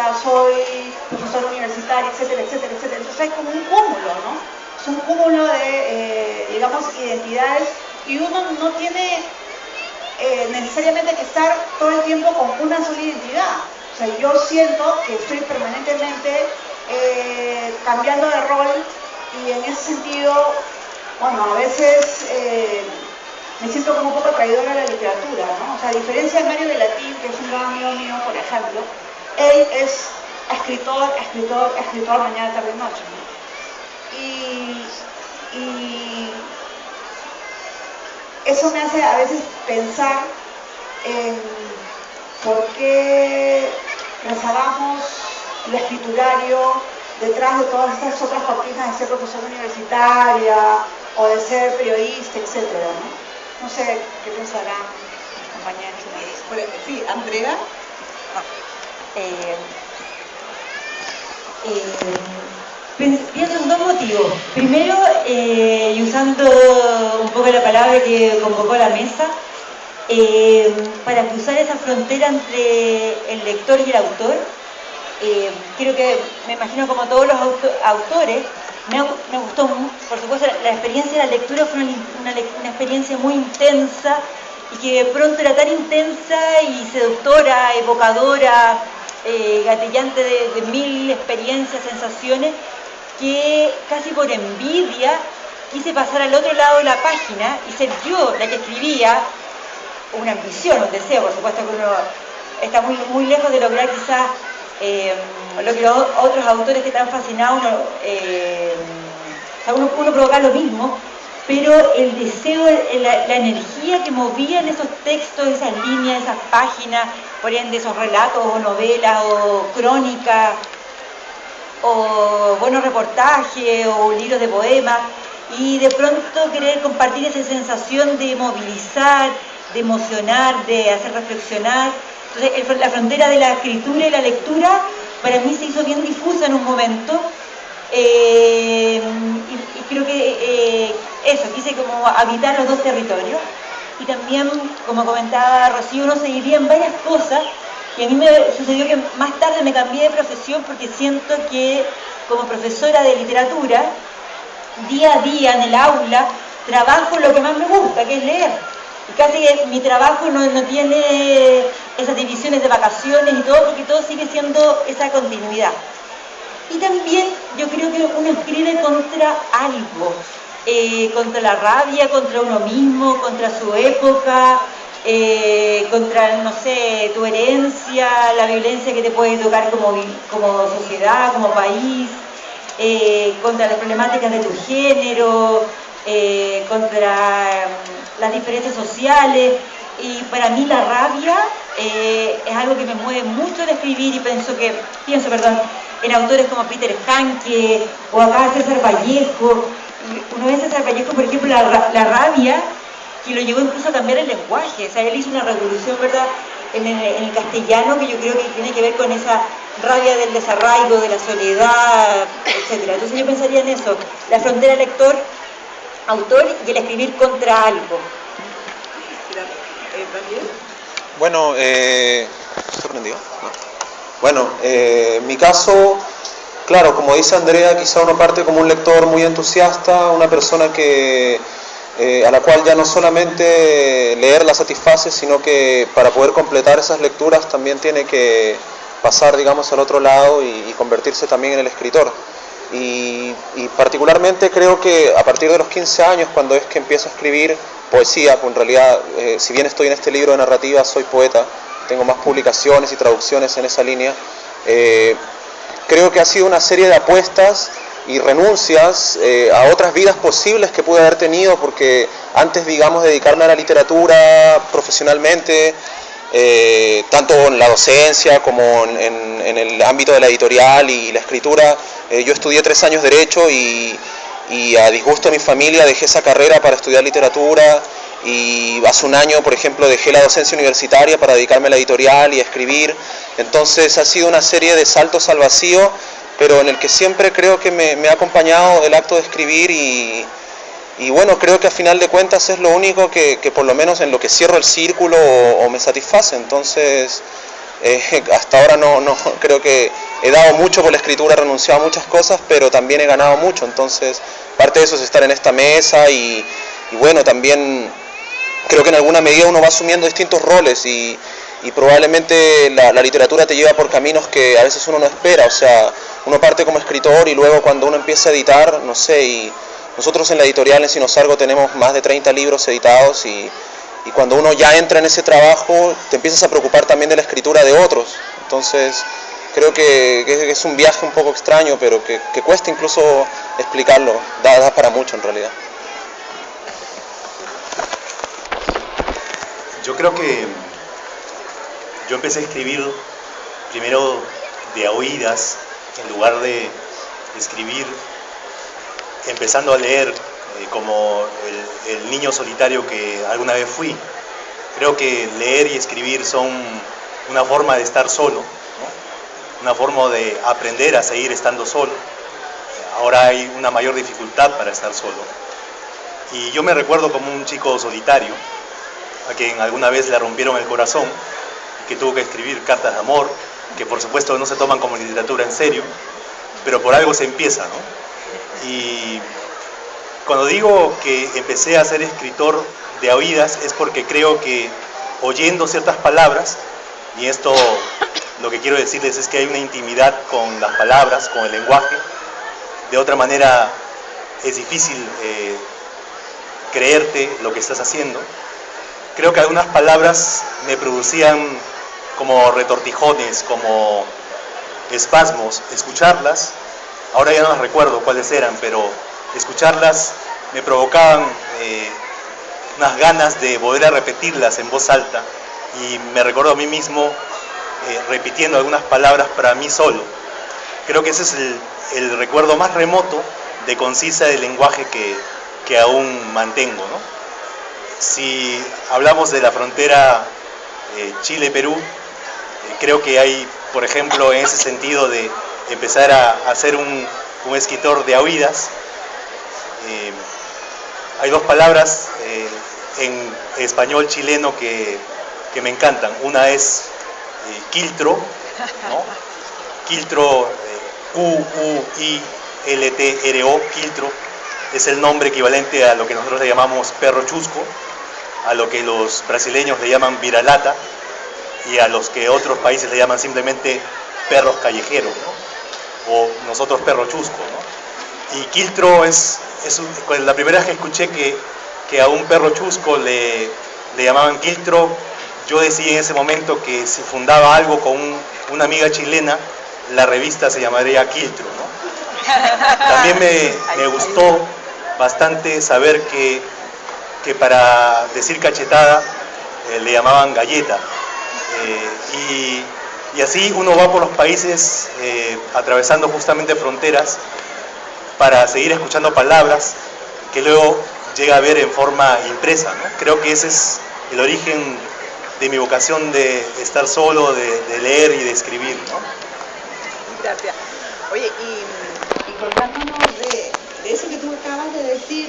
sea, soy profesora universitaria, etcétera, etcétera, etcétera. Entonces hay como un cúmulo, ¿no? Es un cúmulo de, digamos, identidades y uno no tiene necesariamente que estar todo el tiempo con una sola identidad. O sea, yo siento que estoy permanentemente cambiando de rol y en ese sentido, bueno, a veces me siento como un poco traidora a la literatura, ¿no? O sea, a diferencia de Mario Bellatín, que es un gran amigo mío, por ejemplo, él es escritor, escritor, escritor, mañana, tarde y noche, ¿no? Y eso me hace a veces pensar en por qué rezagamos lo escriturario detrás de todas estas otras cortinas de ser profesora universitaria o de ser periodista, etcétera, ¿no? No sé qué pensarán mis compañeros en eso. Bueno, sí, Andrea. Pienso en dos motivos. Primero, y usando un poco la palabra que convocó la mesa, para cruzar esa frontera entre el lector y el autor. Creo que, me imagino como todos los autores, me gustó, por supuesto, la experiencia de la lectura fue una experiencia muy intensa y que de pronto era tan intensa y seductora, evocadora, gatillante de mil experiencias, sensaciones, que casi por envidia quise pasar al otro lado de la página y ser yo la que escribía, una ambición, un deseo, por supuesto que uno está muy, muy lejos de lograr quizás lo que otros autores que están fascinados, uno provoca lo mismo, pero el deseo, la energía que movía en esos textos, esas líneas, esas páginas, por ende esos relatos o novelas o crónicas o buenos reportajes o libros de poemas, y de pronto querer compartir esa sensación de movilizar, de emocionar, de hacer reflexionar. Entonces la frontera de la escritura y la lectura para mí se hizo bien difusa en un momento, y creo que eso, quise como habitar los dos territorios. Y también, como comentaba Rocío, uno se dividía en varias cosas, y a mí me sucedió que más tarde me cambié de profesión porque siento que como profesora de literatura, día a día en el aula, trabajo lo que más me gusta, que es leer. Y casi que mi trabajo no tiene esas divisiones de vacaciones y todo, porque todo sigue siendo esa continuidad. Y también yo creo que uno escribe contra algo, contra la rabia, contra uno mismo, contra su época, contra, no sé, tu herencia, la violencia que te puede tocar como sociedad, como país, contra las problemáticas de tu género, contra las diferencias sociales. Y para mí la rabia es algo que me mueve mucho al escribir, y pienso, en autores como Peter Hanke o acá César Vallejo. Uno ve a César Vallejo, por ejemplo, la rabia, que lo llevó incluso a cambiar el lenguaje. O sea, él hizo una revolución, ¿verdad?, en el castellano, que yo creo que tiene que ver con esa rabia del desarraigo, de la soledad, etc. Entonces yo pensaría en eso, la frontera lector-autor y el escribir contra algo. Bueno, ¿sorprendido? No. Bueno, en mi caso, claro, como dice Andrea, quizá uno parte como un lector muy entusiasta, una persona que a la cual ya no solamente leer la satisface, sino que para poder completar esas lecturas también tiene que pasar, digamos, al otro lado y convertirse también en el escritor. Y particularmente creo que a partir de los 15 años, cuando es que empiezo a escribir poesía, pues en realidad, si bien estoy en este libro de narrativa, soy poeta, tengo más publicaciones y traducciones en esa línea, creo que ha sido una serie de apuestas y renuncias a otras vidas posibles que pude haber tenido, porque antes, digamos, de dedicarme a la literatura profesionalmente, tanto en la docencia como en el ámbito de la editorial y la escritura, yo estudié 3 años Derecho y a disgusto de mi familia dejé esa carrera para estudiar literatura, y hace un año, por ejemplo, dejé la docencia universitaria para dedicarme a la editorial y a escribir. Entonces ha sido una serie de saltos al vacío, pero en el que siempre creo que me ha acompañado el acto de escribir, y bueno, creo que a final de cuentas es lo único que por lo menos en lo que cierro el círculo o me satisface. Entonces Hasta ahora no creo que he dado mucho por la escritura, he renunciado a muchas cosas, pero también he ganado mucho. Entonces, parte de eso es estar en esta mesa y bueno, también creo que en alguna medida uno va asumiendo distintos roles y probablemente la literatura te lleva por caminos que a veces uno no espera. O sea, uno parte como escritor y luego cuando uno empieza a editar, no sé, y nosotros en la editorial en Sinosargo tenemos más de 30 libros editados y cuando uno ya entra en ese trabajo te empiezas a preocupar también de la escritura de otros. Entonces creo que es un viaje un poco extraño, pero que cuesta incluso explicarlo, da para mucho en realidad. Yo creo que yo empecé a escribir primero de a oídas, en lugar de escribir, empezando a leer como el niño solitario que alguna vez fui. Creo que leer y escribir son una forma de estar solo, ¿no? Una forma de aprender a seguir estando solo. Ahora hay una mayor dificultad para estar solo. Y yo me recuerdo como un chico solitario, a quien alguna vez le rompieron el corazón, y que tuvo que escribir cartas de amor, que por supuesto no se toman como literatura en serio, pero por algo se empieza, ¿no? Y cuando digo que empecé a ser escritor de a oídas es porque creo que oyendo ciertas palabras, y esto lo que quiero decirles es que hay una intimidad con las palabras, con el lenguaje, de otra manera es difícil creerte lo que estás haciendo. Creo que algunas palabras me producían como retortijones, como espasmos, escucharlas, ahora ya no las recuerdo cuáles eran, pero escucharlas me provocaban unas ganas de volver a repetirlas en voz alta y me recuerdo a mí mismo repitiendo algunas palabras para mí solo. Creo que ese es el recuerdo más remoto de concisa del lenguaje que aún mantengo, ¿no? Si hablamos de la frontera Chile-Perú, creo que hay, por ejemplo, en ese sentido de empezar a ser un escritor de a oídas, hay dos palabras en español chileno que me encantan. Una es quiltro, ¿no? Quiltro, Q-U-I-L-T-R-O, quiltro, es el nombre equivalente a lo que nosotros le llamamos perro chusco, a lo que los brasileños le llaman vira-lata y a los que otros países le llaman simplemente perros callejeros, ¿no? O nosotros perro chusco, ¿no? Y quiltro la primera vez que escuché que a un perro chusco le llamaban quiltro, yo decidí en ese momento que si fundaba algo con una amiga chilena, la revista se llamaría Quiltro, ¿no? También me gustó bastante saber que para decir cachetada le llamaban galleta. Y así uno va por los países atravesando justamente fronteras para seguir escuchando palabras que luego llega a ver en forma impresa, ¿no? Creo que ese es el origen de mi vocación de estar solo, de leer y de escribir, ¿no? Gracias. Oye, y colgándonos de eso que tú acabas de decir,